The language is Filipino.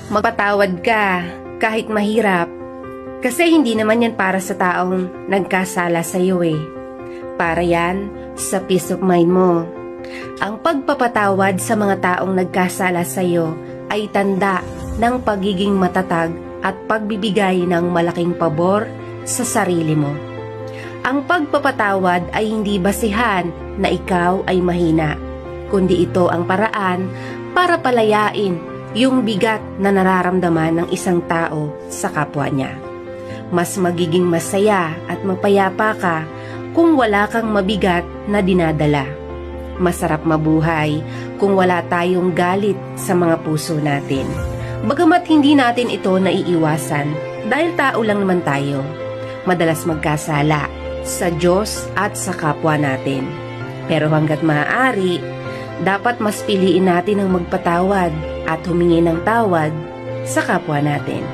Magpatawad ka kahit mahirap, kasi hindi naman yan para sa taong nagkasala sa iyo eh. Para yan sa peace of mind mo. Ang pagpapatawad sa mga taong nagkasala sa iyo ay tanda ng pagiging matatag at pagbibigay ng malaking pabor sa sarili mo. Ang pagpapatawad ay hindi basihan na ikaw ay mahina, kundi ito ang paraan para palayain yung bigat na nararamdaman ng isang tao sa kapwa niya. Mas magiging masaya at mapayapa ka kung wala kang mabigat na dinadala. Masarap mabuhay kung wala tayong galit sa mga puso natin. Bagamat hindi natin ito naiiwasan dahil tao lang naman tayo. Madalas magkasala sa Diyos at sa kapwa natin. Pero hanggat maaari, dapat mas piliin natin ang magpatawad at humingi ng tawad sa kapwa natin.